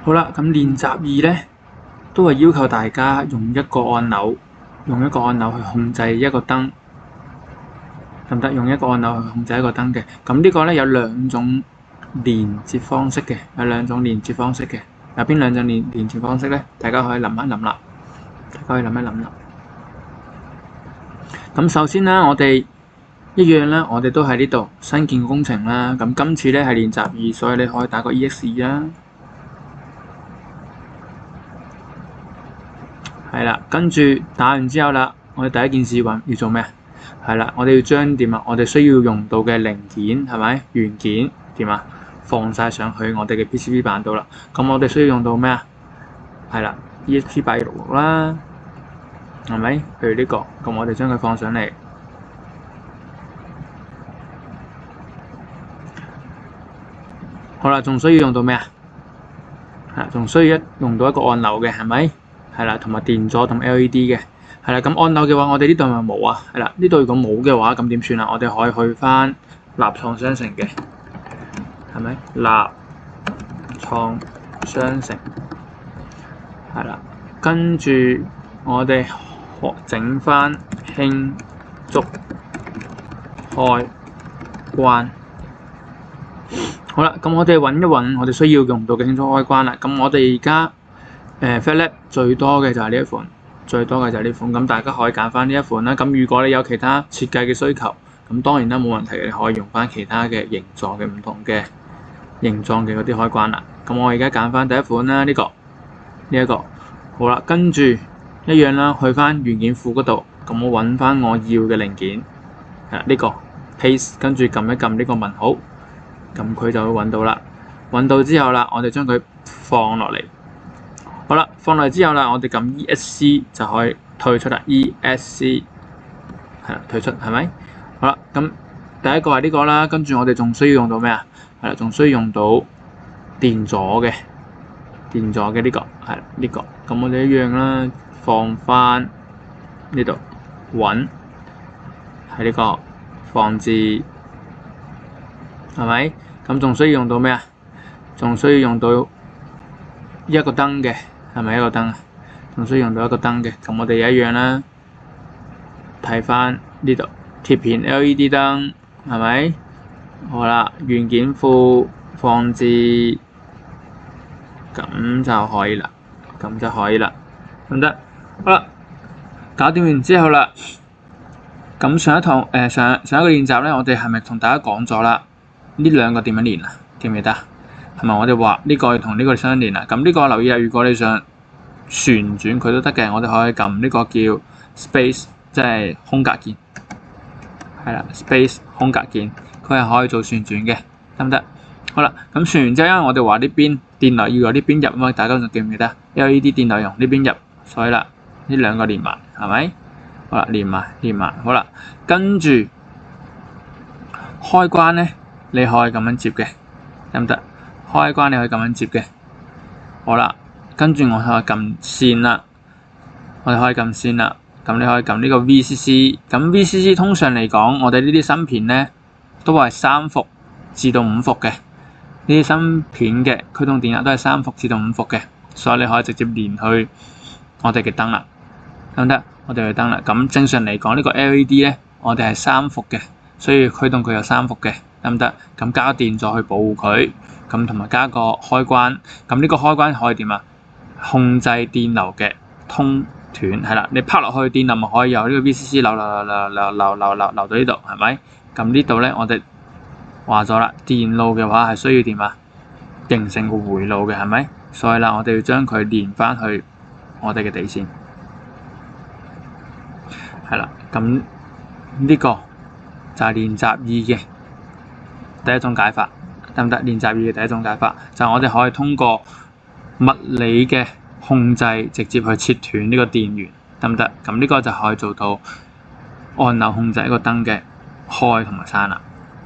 好啦，咁練習2咧，都係要求大家用一個按鈕去控制一個燈，得唔得？用一個按鈕去控制一個燈嘅。咁呢個咧有兩種連接方式嘅，有邊兩種連接方式咧？大家可以諗一諗啦。咁首先咧，我哋一樣啦，我哋都喺呢度新建工程啦。咁今次咧係練習2，所以你可以打個 EX2 啦。係啦，跟住打完之後啦，我哋第一件事要做咩？係啦，我哋要將我哋需要用到嘅零件係咪元件放晒上去我哋嘅 PCB 板度啦。咁我哋需要用到咩啊？係啦 ，ESP8266啦，係咪？譬如呢個，咁我哋將佢放上嚟。好啦，仲需要用到咩啊？仲需要用到一個按鈕嘅，係咪？係啦，同埋電阻同 LED 嘅。係啦，咁按鈕嘅話，我哋呢度咪冇啊？係啦，呢度如果冇嘅話，咁點算啊？我哋可以去翻立創商城嘅，係咪？立創商城係啦，跟住我哋整翻輕觸開關。好啦，咁我哋揾一揾我哋需要用到嘅輕觸開關啦。咁我哋而家FatLab 最多嘅就係呢一款。咁大家可以揀翻呢一款啦。咁如果你有其他設計嘅需求，咁當然啦冇問題嘅，你可以用翻其他嘅形狀嘅唔同嘅形狀嘅嗰啲開關啦。咁我而家揀翻第一款啦，呢一個好啦，跟住一樣啦，去翻元件庫嗰度，咁我揾翻我要嘅零件，呢個 paste， 跟住撳一撳呢個問號，咁佢就會揾到啦。揾到之後啦，我哋將佢放落嚟。好啦，放落嚟之後啦，我哋撳 ESC 就可以退出啦。ESC 係啦，退出係咪？好啦，咁第一個係呢個啦，跟住我哋仲需要用到咩啊？係啦，仲需要用到電阻嘅呢個係呢個。咁我哋一樣啦，放翻呢度揾係呢個放置係咪？咁仲需要用到咩啊？仲需要用到一個燈嘅。係咪一個燈啊？仲需要用到一個燈嘅，咁我哋一樣啦。睇翻呢度貼片 LED 燈係咪？好啦，元件庫放置，咁就可以啦，得唔得？好啦，搞掂完之後啦，咁上一個練習咧，我哋係咪同大家講咗啦？呢兩個點樣連啊？記唔記得？係咪我哋話呢個同呢個相連啊？咁呢個留意啊，如果你想旋轉佢都得嘅，我哋可以撳呢個叫 space， 即係空格鍵，係啦 ，space 空格鍵，佢係可以做旋轉嘅，得唔得？好啦，咁旋完之後，因為我哋話呢邊電流要由呢邊入啊嘛，大家仲記唔記得？因為呢啲電流由呢邊入，所以啦，呢兩個連埋，係咪？好啦，連埋，好啦，跟住開關咧，你可以咁樣接嘅，得唔得？開關你可以咁樣接嘅，好啦，跟住我可以撳線啦，咁你可以撳呢個 VCC， 咁 VCC 通常嚟講，我哋呢啲芯片咧都係3伏至到5伏嘅，呢啲芯片嘅驅動電壓都係3伏至到5伏嘅，所以你可以直接連去我哋嘅燈啦，得唔得？我哋嘅燈啦，咁正常嚟講呢個 LED 咧，我哋係3伏嘅，所以驅動佢有3伏嘅，得唔得？咁加電阻去保護佢。咁同埋加個開關，咁呢個開關可以點啊？控制電流嘅通斷係啦，你拍落去電流咪可以由呢個 VCC 流到呢度，係咪？咁呢度咧，我哋話咗啦，電路嘅話係需要點啊？形成個迴路嘅，係咪？所以啦，我哋要將佢連翻去我哋嘅地線，係啦。咁呢個就係練習2嘅第一種解法。得唔得？練習2嘅第一種解法就係我哋可以通過物理嘅控制，直接去切斷呢個電源，得唔得？咁呢個就可以做到按鈕控制一個燈嘅開同埋閂啦。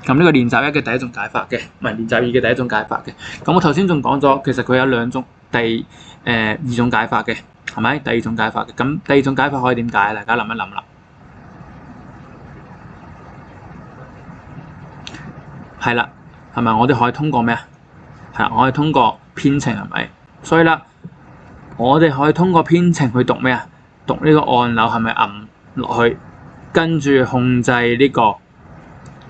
咁呢個練習1嘅第一種解法嘅，唔係練習2嘅第一種解法嘅。咁我頭先仲講咗，其實佢有2種二種解法嘅，係咪？第二種解法嘅，咁第二種解法可以點解？大家諗一諗啦。係啦。係咪？我哋可以通過咩啊？係啦，我哋通過編程係咪？所以啦，我哋可以通過編程去讀咩啊？讀呢個按鈕係咪撳落去，跟住控制呢個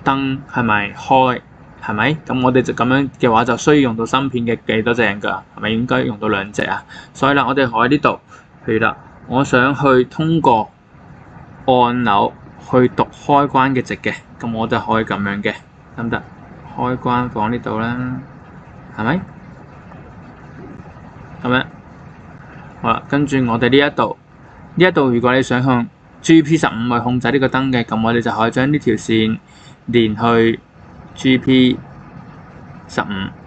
燈係咪開，係咪？咁我哋就咁樣嘅話，就需要用到芯片嘅幾多隻人㗎？係咪應該用到2隻啊？所以啦，我哋可以喺呢度，譬如啦，我想去通過按鈕去讀開關嘅值嘅，咁我就可以咁樣嘅，得唔得？開關放呢度啦，係咪？咁樣，好啦，跟住我哋呢一度如果你想向 GP15 去控制呢個燈嘅，咁我哋就可以將呢條線連去 GP15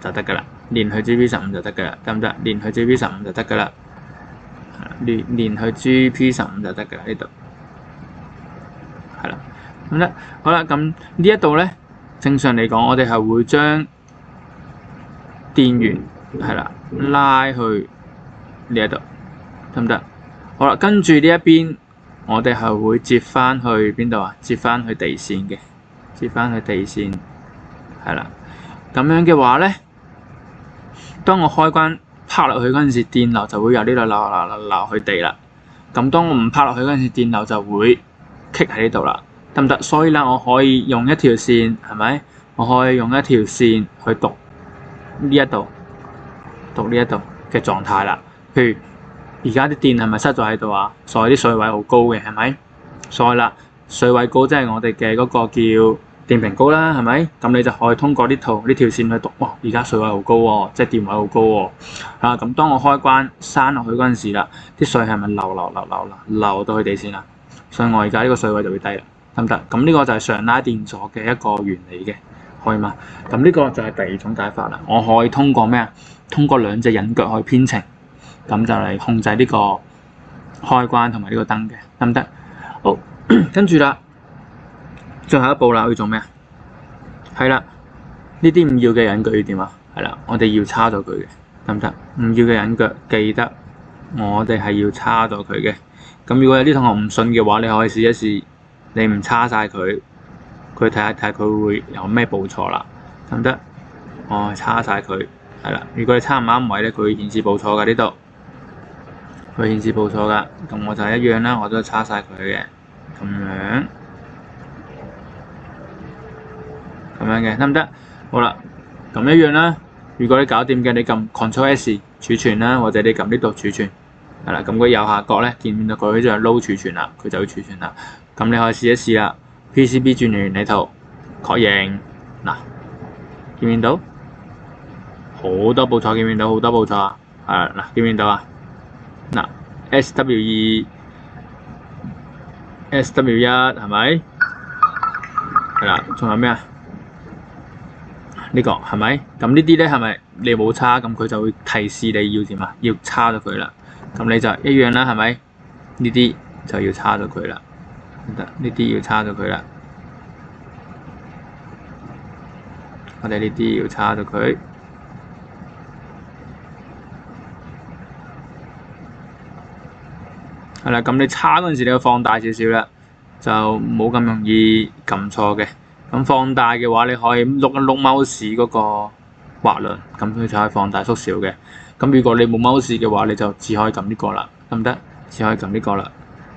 就得㗎啦，連去 GP15 就得㗎啦，得唔得？連去 GP15 就得㗎啦，連去 GP15 就得㗎啦，呢度係啦，咁咧，好啦，咁呢一度咧，正常嚟講，我哋係會將電源係啦拉去呢一度，得唔得？好啦，跟住呢一邊，我哋係會接翻去邊度啊？接翻去地線嘅，接翻去地線，係啦。咁樣嘅話咧，當我開關拍落去嗰陣時，電流就會由呢度流去地啦。咁當我唔拍落去嗰陣時，電流就會棘喺呢度啦，得唔得？所以啦，我可以用一條線，係咪？我可以用一條線去讀呢一度，讀呢一度嘅狀態啦。譬如而家啲電係咪塞咗喺度啊？所以啲水位好高嘅，係咪？所以啦，水位高即係我哋嘅嗰個叫電平高啦，係咪？咁你就可以通過呢條線去讀，哇！而家水位好高喎，即係電位好高喎。咁當我開關閂落去嗰陣時啦，啲水係咪流到去地線啦？所以我而家呢個水位就會低啦，得唔得？咁呢個就係上拉電阻嘅一個原理嘅，可以嘛？咁呢個就係第二種解法啦。我可以通過咩啊？通過2隻引腳去編程，咁就嚟控制呢個開關同埋呢個燈嘅，得唔得？好，跟住啦，最後一步啦，要做咩啊？係啦，呢啲唔要嘅引腳要點啊？係啦，我哋要叉咗佢嘅，得唔得？唔要嘅引腳記得我哋係要叉咗佢嘅。咁如果有啲同學唔信嘅話，你可以試一試，你唔叉晒佢，佢睇下佢會有咩報錯啦，得唔得？我叉晒佢，係啦。如果你叉唔啱位咧，佢會顯示報錯㗎呢度，佢顯示報錯㗎。咁我就一樣啦，我都叉晒佢嘅，咁樣嘅，得唔得？好啦，咁一樣啦。如果你搞掂嘅，你撳 Ctrl+S 儲存啦，或者你撳呢度儲存。係啦，咁佢右下角咧，見唔見到佢就係撈儲存啦，佢就會儲存啦。咁你可以試一試啦。PCB 轉完你圖確認，嗱，見唔見到？好多步驟，見唔見到？好多步驟啊！嗱，見唔見到啊？嗱 ，SW2、SW1 係咪？係啦，仲有咩啊？呢個係咪？咁呢啲咧係咪你冇叉？咁佢就會提示你要點啊？要叉咗佢啦。咁你就一樣啦，係咪？呢啲就要叉咗佢啦，得，呢啲要叉咗佢啦。我哋呢啲要叉咗佢。係啦，咁你叉嗰陣時，你要放大少少啦，就冇咁容易撳錯嘅。咁放大嘅話，你可以碌一碌 mouse 嗰個滑輪，咁佢就可以放大縮小嘅。咁如果你冇 mouse 嘅話，你就只可以撳呢個啦，得唔得？只可以撳呢個啦。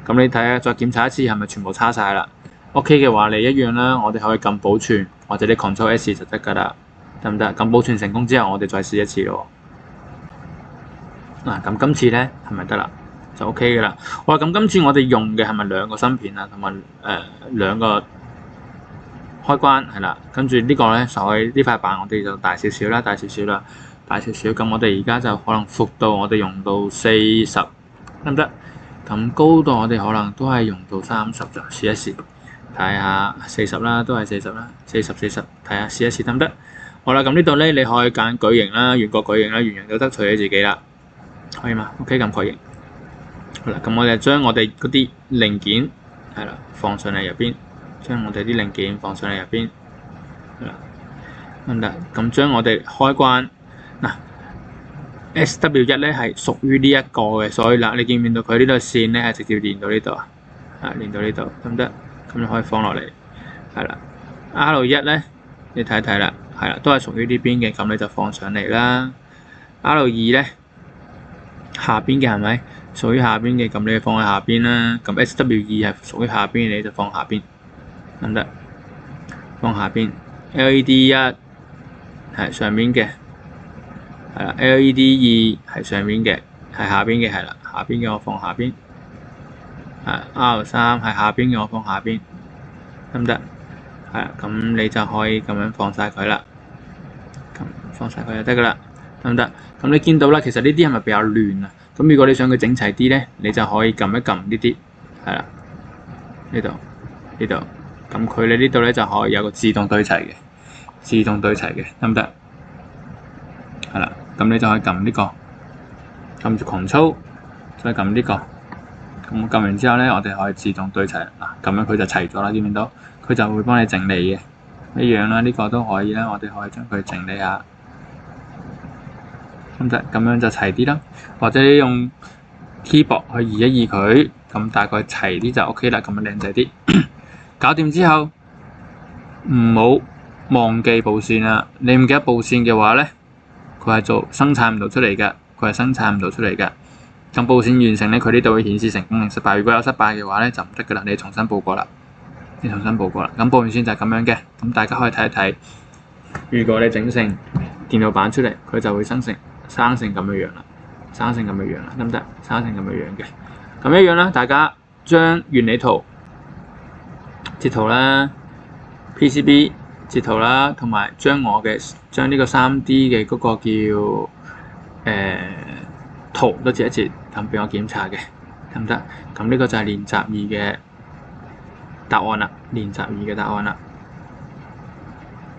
咁你睇下，再檢查一次係咪全部叉晒啦 ？OK 嘅話，你一樣啦。我哋可以撳保存，或者你 Ctrl+S 就得㗎啦，得唔得？咁保存成功之後，我哋再試一次咯。嗱，咁今次咧係咪得啦？就 OK 㗎啦。好啦，咁今次我哋用嘅係咪2個芯片啊？同埋2個開關係啦。跟住呢個咧，所謂呢塊板我哋就大少少啦，大少少啦。大少少，咁我哋而家就可能幅度我哋用到40，得唔得？咁高度我哋可能都係用到30，就試一試，睇下40啦，都係40啦，40，睇下試一試得唔得？好啦，咁呢度咧你可以揀矩形啦、圓角矩形啦、圓形都得，隨你自己啦，可以嘛 ？OK， 咁確認。好啦，咁我哋將我哋嗰啲零件係啦放上嚟入邊，將我哋啲零件放上嚟入邊，係啦，得唔得？咁將我哋開關。嗱 ，SW1 咧係屬於呢一個嘅，所以啦，你見唔見到佢呢條線咧係直接連到呢度啊？連到呢度得唔得？咁就可以放落嚟，係啦。R1 咧，你睇啦，係啦，都係屬於呢邊嘅，咁你就放上嚟啦。R2咧下邊嘅係咪？屬於下邊嘅，咁你就放喺下邊啦。咁 SW2 係屬於下邊，你就放下邊，得唔得？放下邊。LED1 係上邊嘅，係啦。LED2 係上邊嘅，係下邊嘅，係啦。下邊嘅我放下邊。R3 係下邊嘅，我放下邊，得唔得？係啦，咁你就可以咁樣放晒佢啦。咁放晒佢就得噶啦，得唔得？咁你見到啦，其實呢啲係咪比較亂啊？咁如果你想佢整齊啲咧，你就可以撳一撳呢啲，係啦，呢度，咁佢哋呢度咧就可以有個自動對齊嘅，得唔得？係啦，咁你就可以撳呢個，撳住 Ctrl，再撳呢個，咁撳完之後咧，我哋可以自動對齊嗱，咁樣佢就齊咗啦，見唔見到？佢就會幫你整理嘅，一樣啦，呢個都可以啦，我哋可以將佢整理下。咁樣就齊啲啦，或者你用 keyboard 去移一移佢，咁大概齊啲就 OK 啦，咁樣靚仔啲。搞掂之後，唔好忘記布線啦。你唔記得布線嘅話咧，佢係生產唔到出嚟嘅，咁布線完成咧，佢呢度會顯示成功定失敗。如果有失敗嘅話咧，就唔得噶啦，你重新報過啦。咁布完線就係咁樣嘅，咁大家可以睇一睇。如果你整成電腦版出嚟，佢就會生成咁樣樣啦，得唔得？生成咁樣樣嘅，咁一樣啦。大家將原理圖截圖啦 ，PCB 截圖啦，同埋將呢個 3D 嘅嗰個叫圖都截一截，咁俾我檢查嘅，得唔得？咁呢個就係練習2嘅答案啦，